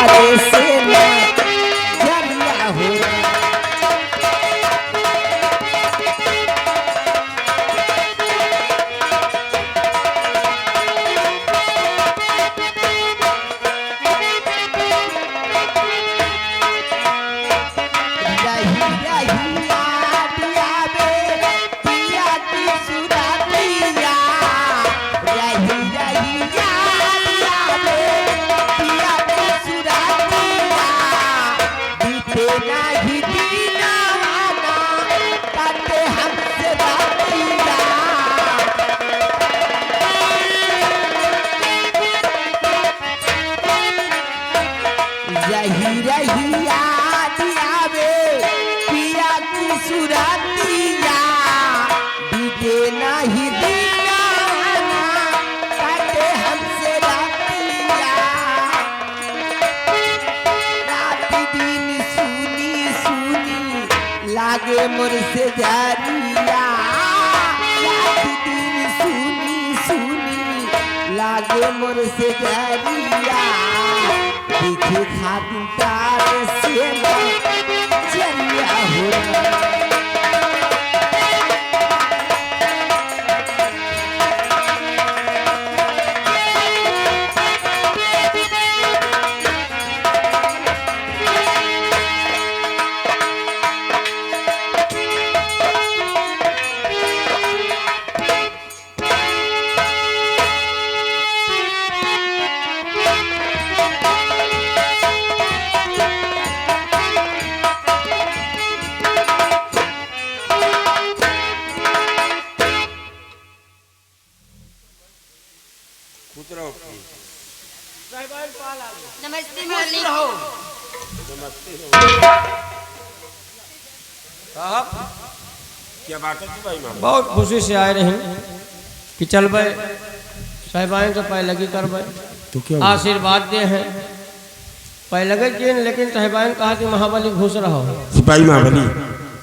तारे से ना जरिया हो लागे मोर से जारिया रात दिन सुनी सुनी लागे मोर से जारिया देखे खातिर तारे से ना जरिया हो नमस्ते मालिक। साहब क्या बात है भाई मामा? बहुत खुशी से आए रही कि चल भाई साहिबान से पै लगी कर भाई तो क्या आशीर्वाद दे हैं पै लगे कि लेकिन साहिबान कहा कि महाबली घुस रहो सिपाही महाबली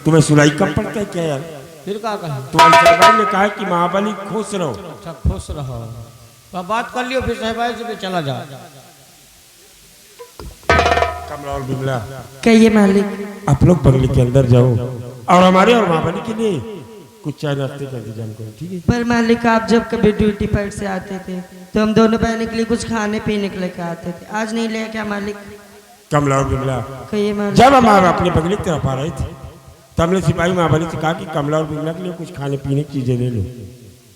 तुम्हें सुलाई कब पड़ता है क्या यार? फिर क्या कहा तुम्हारे साहिबान ने कहा कि महाबली खुश रहो। अच्छा खुश रहो तो बात कर लियो फिर साहिबान से भी चला जा। कमला और बिमला कहिए मालिक। आप लोग बंगले के अंदर जाओ और हमारे और महाबली के लिए कुछ चाय नाश्ते कर इंतजाम करो, ठीक है? पर मालिक आप जब कभी ड्यूटी पर से आते थे तो हम दोनों बहनों के लिए कुछ खाने पीने के लेकर आते थे, आज नहीं ले क्या मालिक? कमला और बिमला कहिए मालिक। जब हम अपने बंगले की तरफ आ रहे थे तब हमने सिपाही महाबली से कहा कि कमला और बिमला के लिए कुछ खाने पीने की चीजें ले लो,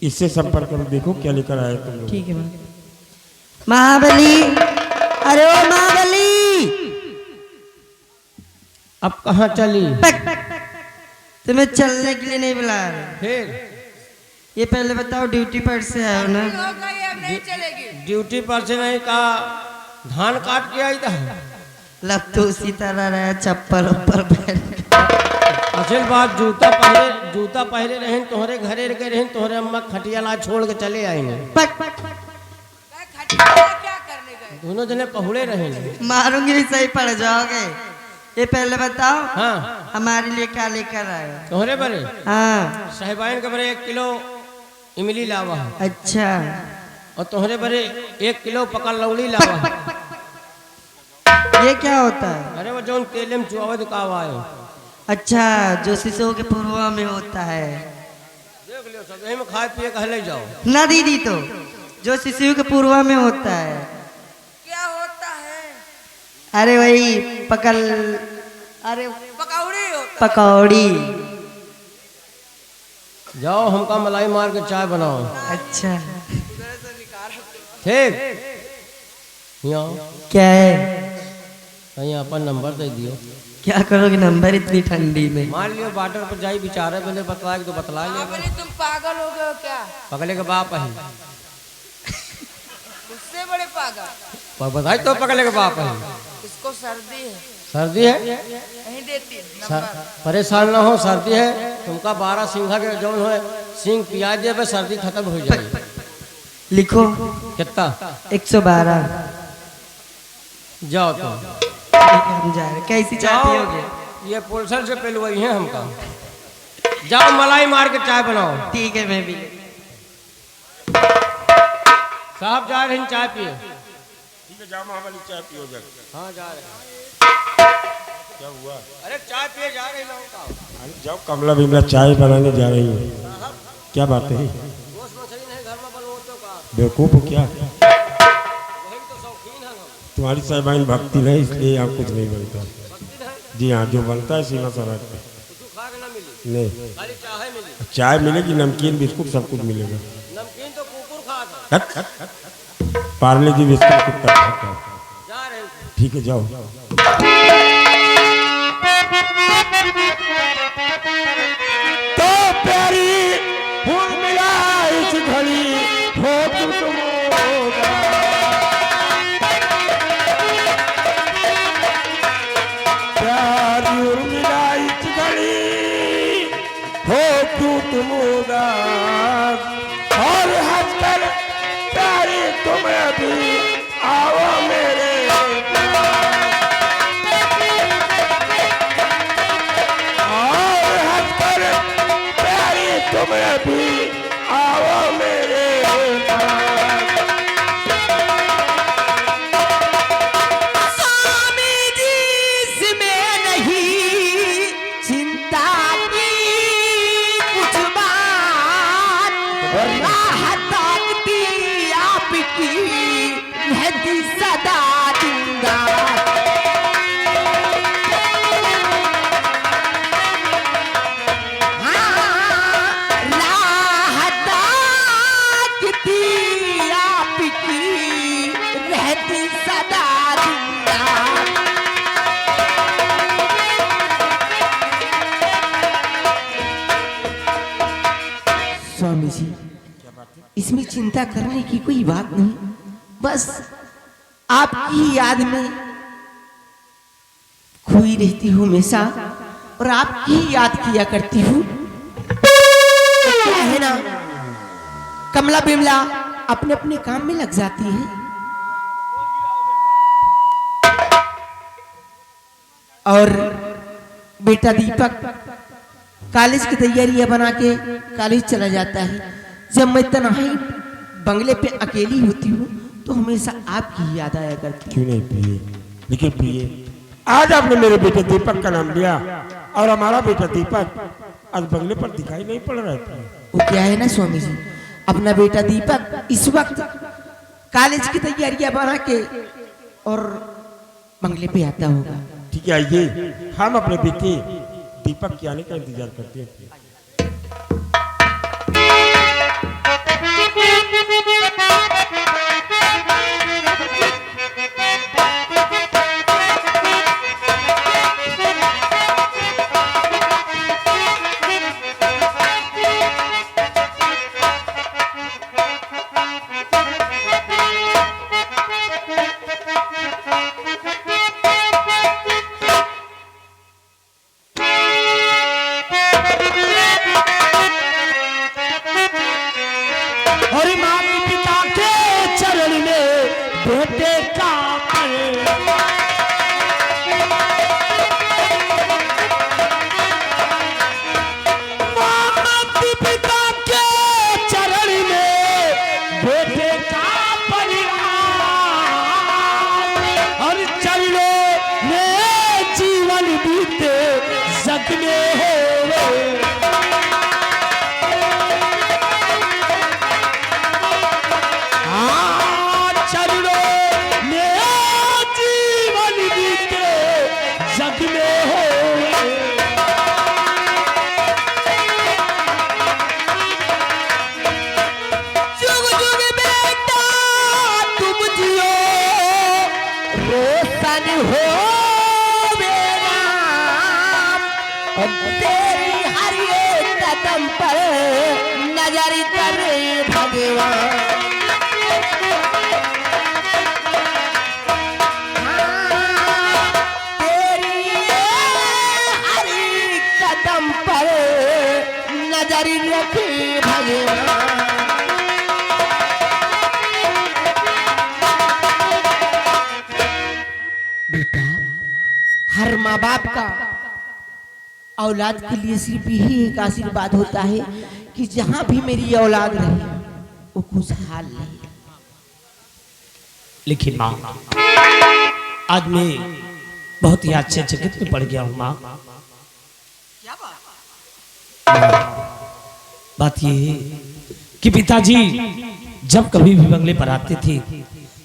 इससे संपर्क करो, देखो क्या लेकर आए तुम लोग। ठीक है मालिक। महाबली, अरे ओ महाबली अब कहाँ चली? तुम्हें चलने के लिए नहीं बुला रहे। फिर ये पहले बताओ ड्यूटी पर से आए हो ना? नहीं चलेगी। ड्यूटी पर से नहीं कहा धान काट के आई था। लब तो उसी तरह रहा चप्पल ऊपर पहन के। असल बात जूता पहले रहे तोहरे घरे के रहे तोहरे अम्मा खटिया ला छोड़ के चले आएंगे। क्या करने गए? दोनों जने पहुड़े रहे। मारूंगी भी सही पड़ जाओगे। ये पहले बताओ हाँ हमारे लिए क्या लेकर आए हो? तोहरे बरे हाँ साहिबान के बरे 1 किलो इमली लावा है अच्छा। और तोहरे बरे 1 किलो पकड़ लौड़ी लावा है। ये क्या होता है? अरे वो जो तेले में चुआवत का आवा है। अच्छा जो शिशु के पूर्वा में होता है। देख लियो सब यही में खाए पिए कहले जाओ ना दीदी तो जो शिशु के पूर्वा में होता है। क्या होता है? अरे वही पकल, अरे पकौड़ी होता पकौड़ी। जाओ हमका मलाई मार के चाय बनाओ। अच्छा ठीक यहाँ क्या है? कहीं अपन नंबर दे दियो। क्या करोगे नंबर इतनी ठंडी में? मान लियो बाटर पर जाई बेचारे मैंने बतला तो बतला लिया। महाबली तुम पागल हो गए हो क्या? पकड़े के बाप है उससे बड़े पागल। पर बताई तो पकड़े के बाप है। इसको सर्दी है। सर्दी है नहीं देती नंबर। परेशान ना हो सर्दी है तुमका 12 सिंघा के जौन है सिंह पिया दे सर्दी खत्म हो जाएगी। लिखो कितना? 112। जाओ तो हम जा रहे। कैसी चाय जाओ पियोगे? ये पुलसन से पिलवाई है हमका। जाओ मलाई मार के चाय बनाओ। ठीक है मैं भी। साहब जा रहे हैं चाय पिए। ठीक है जाओ महाबली चाय पियो जग। हाँ जा रहे हैं। क्या हुआ? अरे चाय पिए जा रहे लोगों का। अरे जाओ कमला बिमला चाय बनाने जा रही है। क्या बात है? गोश्त मछली नहीं घर में बनवाओ तो का। बेवकूफ हो क्या? वही तो शौकीन है हम। तुम्हारी साहिबाइन भक्ति नहीं इसलिए यहाँ कुछ नहीं बनता। भक्ति है। जी हाँ जो बनता है सीमा सराज पे कुछ खा के ना मिली। नहीं खाली चाय मिली। चाय मिलेगी नमकीन बिस्कुट सब कुछ मिलेगा। नमकीन तो कुकुर खा था। हट, हट, हट। पार्ले जी बिस्कुट कुत्ता खाता है। जा रहे हैं। ठीक है जाओ। तो प्यारी फूल मिला इस घड़ी हो तुम प्यारी उर्मिला इस घड़ी हो तुम उदास और हंसकर प्यारी तुम अभी आओ मेरे और हंसकर प्यारी तुम अभी आओ मेरे स्वामी जी इसमें नहीं चिंता की कुछ बात राहत ताकती आपकी रहती सदा जिंदाबाद राहत ताकती आपकी रहती सदा जिंदाबाद स्वामी जी इसमें चिंता करने की कोई बात नहीं, बस आपकी ही याद में खोई रहती हूँ हमेशा और आपकी ही याद किया करती हूँ। क्या है ना कमला बिमला अपने अपने काम में लग जाती है और बेटा दीपक कॉलेज की तैयारियां बना के कॉलेज चला जाता है। जब मैं तन्हाई बंगले पे अकेली होती हूँ तो हमेशा आपकी याद आया करती है। क्यों नहीं पिए? लेकिन पिए। आज आपने मेरे बेटे दीपक का नाम लिया और हमारा बेटा दीपक आज बंगले पर दिखाई नहीं पड़ रहा था। वो क्या है ना स्वामी जी अपना बेटा दीपक इस वक्त कॉलेज की तैयारियां बना के और बंगले पे आता होगा। ठीक है आइए हम अपने बेटे दीपक के आने का इंतजार करते हैं। और माता पिता के चरण में बेटे का माता पिता के चरण में बेटे का परिवार और चरणों में जीवन बीते जग में हो तेरी हर एक कदम पर नजर करे भगवान। तेरी हर एक कदम पर नजर रखे भगवान। बेटा हर माँ बाप का औलाद के लिए सिर्फ यही एक आशीर्वाद होता है कि जहां भी मेरी औलाद रहे वो खुशहाल रहे। लेकिन माँ आज मैं बहुत ही आश्चर्यचकित में पड़ गया हूँ माँ। बात ये है कि पिताजी जब कभी भी बंगले पर आते थे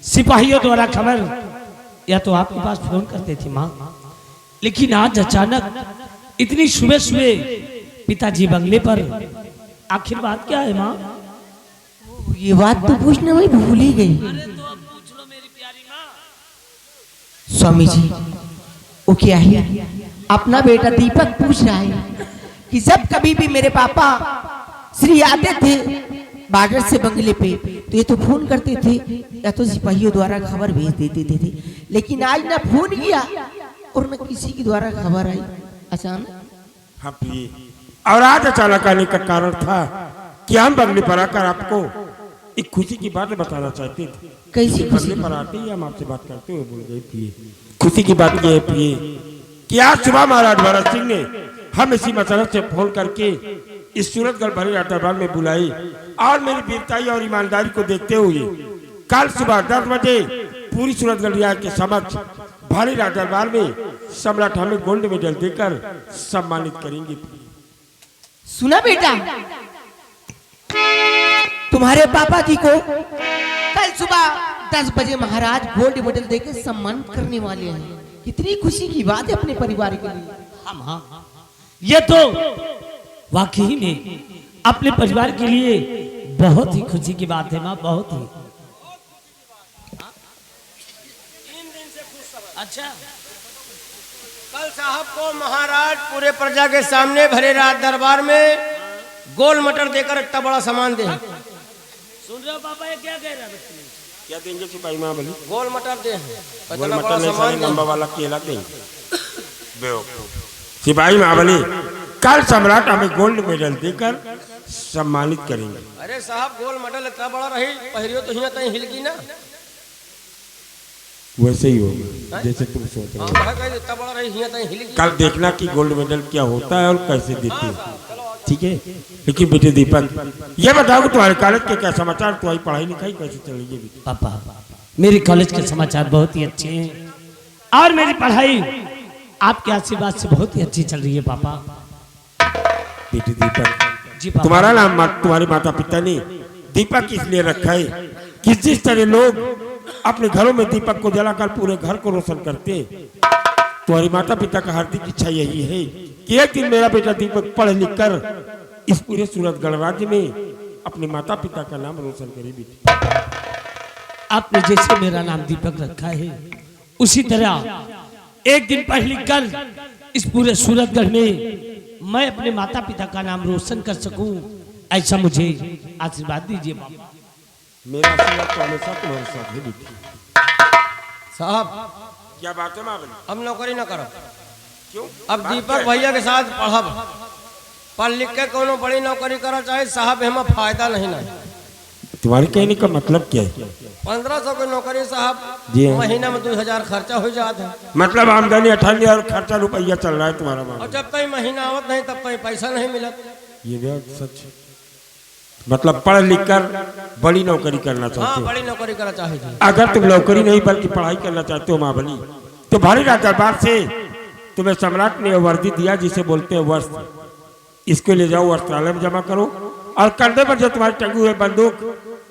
सिपाहियों द्वारा खबर या तो आपके पास फोन करते थे माँ, लेकिन आज अचानक इतनी सुबह सुबह पिताजी बंगले पर, आखिर बात क्या है माँ? ये बात तो पूछना मैं भूल ही गई। स्वामी जी वो क्या है, अपना बेटा दीपक पूछ रहा है कि जब कभी भी मेरे पापा श्री आते थे बॉर्डर से बंगले पे तो ये तो फोन करते थे या तो सिपाहियों द्वारा खबर भेज देते थे, लेकिन आज ना फोन किया और न किसी के द्वारा खबर आई अचानक। हाँ प्रिय, और आज अचानक आने का कारण था कि हम बंगले पर आकर आपको एक खुशी की बात बताना चाहते थे। कैसी खुशी? बंगले पर आते ही हम आपसे बात करते हुए बोल गए प्रिय, खुशी की बात यह है प्रिय कि आज सुबह महाराज भरत सिंह ने हम इसी मसरत से फोन करके इस सूरतगढ़ भरे दरबार में बुलाई और मेरी वीरताई और ईमानदारी को देखते हुए कल सुबह 10 बजे पूरी सूरतगढ़ रियासत के समक्ष भारी राज दरबार में सम्राट हमें गोल्ड मेडल देकर सम्मानित करेंगे। सुना बेटा, तुम्हारे पापा जी को कल सुबह 10 बजे महाराज गोल्ड मेडल देकर सम्मान करने वाले हैं। कितनी खुशी की बात है अपने परिवार के लिए। हाँ, ये तो वाकई में अपने परिवार के लिए बहुत ही खुशी की बात है माँ, बहुत ही। अच्छा, कल साहब को महाराज पूरे प्रजा के सामने भरे राज दरबार में गोल मटर देकर इतना बड़ा सामान दे। सुन रहे हो पापा, ये क्या कह रहा है? क्या देंगे सिपाही महाबली? गोल मटर दे, गोल इतना मटर बड़ा नहीं, सामान सारी दे। लंबा वाला केला देंगे। बेवकूफ। सिपाही महाबली कल सम्राट हमें गोल्ड मेडल देकर सम्मानित करेंगे। अरे साहब गोल मटर इतना बड़ा रही पहरियो तो हिया तहीं हिलगी ना। वैसे ही होगा जैसे तुम सोच रहे हो। हाँ कह इतना बड़ा रही हिया तहीं हिलगी। कल देखना कि गोल्ड मेडल क्या होता है और कैसे देते हैं, ठीक है? लेकिन बेटे दीपक, ये बताओ कि तुम्हारे कॉलेज के क्या समाचार, तुम्हारी पढ़ाई लिखाई कैसे चल रही है बेटे? पापा मेरे कॉलेज के समाचार बहुत ही अच्छे हैं और मेरी पढ़ाई आपके आशीर्वाद से बहुत ही अच्छी चल रही है पापा। बेटे दीपक जी पापा। तुम्हारा नाम तुम्हारे माता पिता ने दीपक इसलिए रखा है कि जिस तरह लोग अपने घरों में दीपक को जलाकर पूरे घर को रोशन करते हैं, तुम्हारी माता पिता का हार्दिक इच्छा यही है कि एक दिन मेरा बेटा दीपक पढ़ लिख कर इस पूरे सूरतगढ़ राज्य में अपने माता पिता का नाम रोशन करे बेटे। आपने जैसे मेरा नाम दीपक रखा है उसी तरह एक दिन पढ़ लिख कर इस पूरे सूरतगढ़ में मैं अपने माता पिता का नाम रोशन कर सकूं, ऐसा मुझे आशीर्वाद दीजिए पापा। मेरा आशीर्वाद तो हमेशा तुम्हारे साथ है बेटी। साहब क्या बात है महाबली? हम नौकरी न करो। क्यों? अब दीपक भैया के साथ पढ़ब, पढ़ लिख के कोनो बड़ी नौकरी करा चाहे साहब हमें फायदा नहीं ना। तुम्हारे कहने का मतलब क्या है? 1500 की नौकरी साहब, जी हाँ। महीना में 2000 खर्चा हो जाता है। मतलब आमदनी 98 और खर्चा रुपया चल रहा है तुम्हारा मामला। और जब तक महीना आवत नहीं तब तक पैसा नहीं मिलत। ये बात सच है। मतलब पढ़ लिख कर बड़ी नौकरी करना हाँ चाहते हो। बड़ी नौकरी करा चाहे जी। अगर तुम नौकरी नहीं बल्कि पढ़ाई करना चाहते हो महाबली, तो भारी राज दरबार से तुम्हें सम्राट ने वर्दी दिया जिसे बोलते हैं वस्त्र। इसको ले जाओ वस्त्रालय में जमा करो और कंधे पर जो तुम्हारे टंगी हुए बंदूक,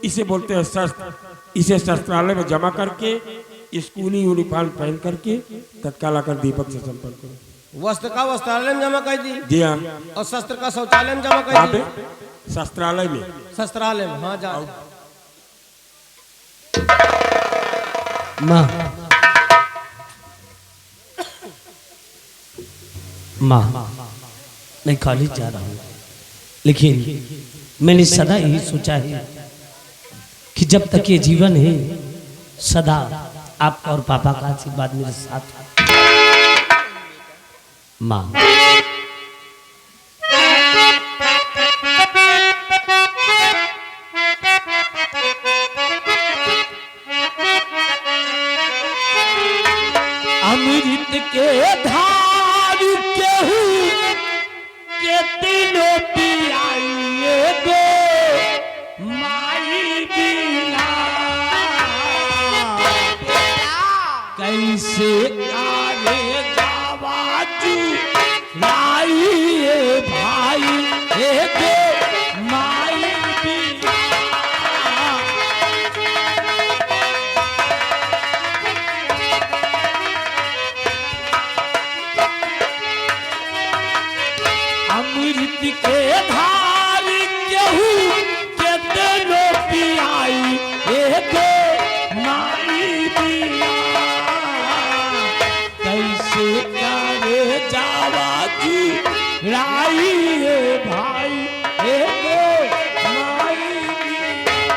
इसे बोलते हैं शस्त्र, इसे शस्त्रालय में जमा करके स्कूली यूनिफॉर्म पहन करके तत्काल आकर दीपक से संपर्क करो। वस्त्र का वस्त्रालय में जमा कर दी जी हाँ। और शस्त्र का शौचालय में जमा कहाँ कर दी। पे? शस्त्रालय में। शस्त्रालय में, हाँ जा। माँ मैं कॉलेज जा रहा हूँ, लेकिन मैंने सदा यही सोचा है कि जब तक ये जीवन है सदा आपका और पापा का आशीर्वाद मेरे साथ हो। माँ अमृत के धार केहू के दिलों पियाइए गो माई बिना। कैसे कारे जावाजू लाइए भाई एगो माई बिया अमृत के धार केहू के तेरो पियाई एगो माई बिया कैसे करे जावाजू लाइए भाई एगो माई बिया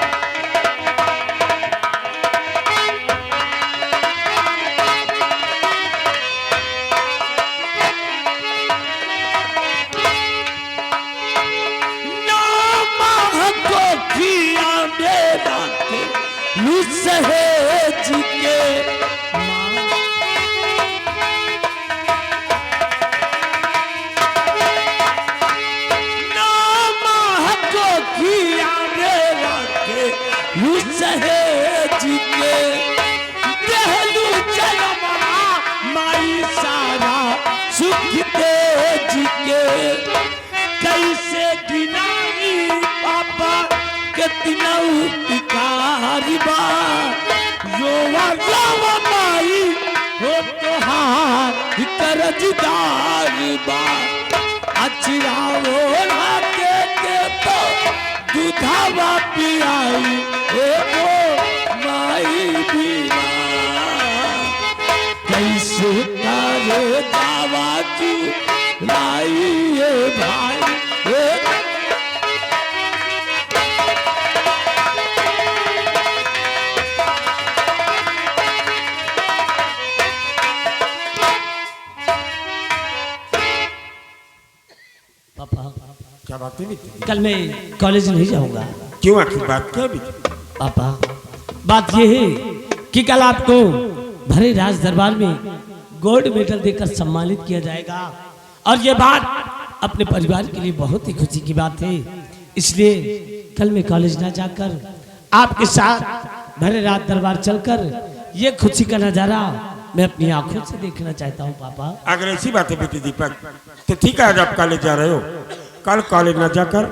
सहेज के को किया मेरा के लू सहेज के पहलू जन्मा माई सारा सुख तेज के कैसे गिनाई पापा कितना उपकारिबा योवा योवा माई हो तोहार करजदारिबा अचरा ओढ़ा के तो दूधावा पियाई एगो माई बिना कैसे करे दावा तू लाइए भाई पापा क्या बात है? कल मैं कॉलेज नहीं जाऊंगा। क्यों? आखिर बात क्या भी? पापा बात यह है कि कल आपको भरे राज दरबार में गोल्ड मेडल देकर सम्मानित किया जाएगा और ये बात अपने परिवार के लिए बहुत ही खुशी की बात है। इसलिए कल मैं कॉलेज ना जाकर आपके साथ भरे राज दरबार चलकर ये खुशी का नजारा मैं अपनी आंखों से देखना चाहता हूँ। पापा अगर ऐसी बात है बेटी दीपक तो ठीक है, आज आप कॉलेज जा रहे हो, कल कॉलेज ना जाकर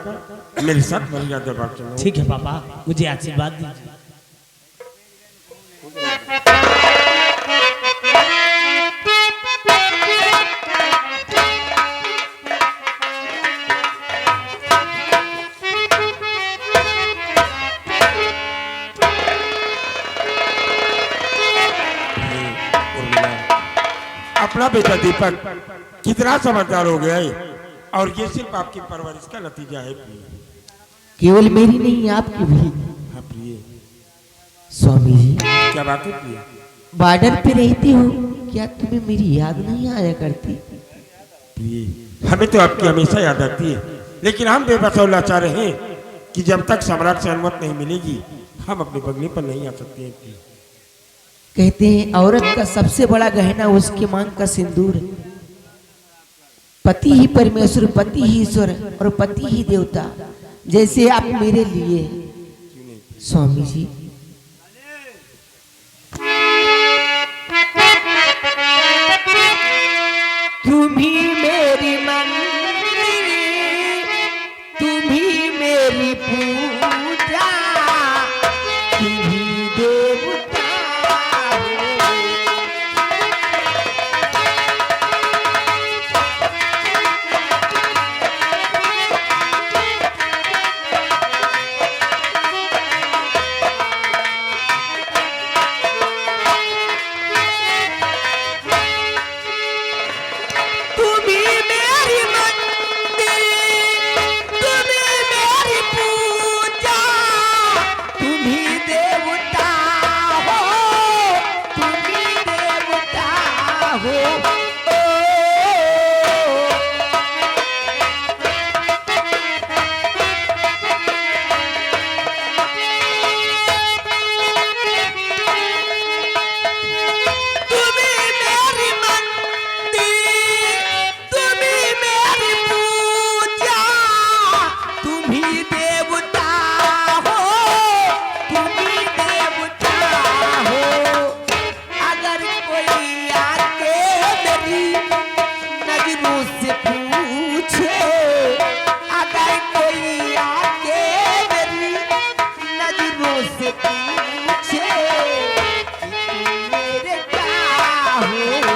मेरे साथ भरे राज दरबार चलो। ठीक है पापा, मुझे आशीर्वाद दीजिए। अपना बेटा दीपक कितना समझदार हो गया है और ये सिर्फ आपकी परवरिश का नतीजा है प्रिय। केवल मेरी नहीं आपकी भी। हाँ प्रिय। स्वामी जी क्या बात है प्रिय? बॉर्डर पे रहती हो, क्या तुम्हें मेरी याद नहीं आया करती? प्रिय हमें तो आपकी हमेशा याद आती है, लेकिन हम बेबस और लाचार हैं कि जब तक सम्राट से अनुमति नहीं मिलेगी हम अपने बंगले पर नहीं आ सकते हैं प्रिय। कहते हैं औरत का सबसे बड़ा गहना उसके मांग का सिंदूर है। पति ही परमेश्वर, पति ही ईश्वर और पति ही देवता, जैसे आप मेरे लिए स्वामी जी। तुम ही मेरी मंदिर, तुम ही मेरी पूजा, तुम ही देवता हो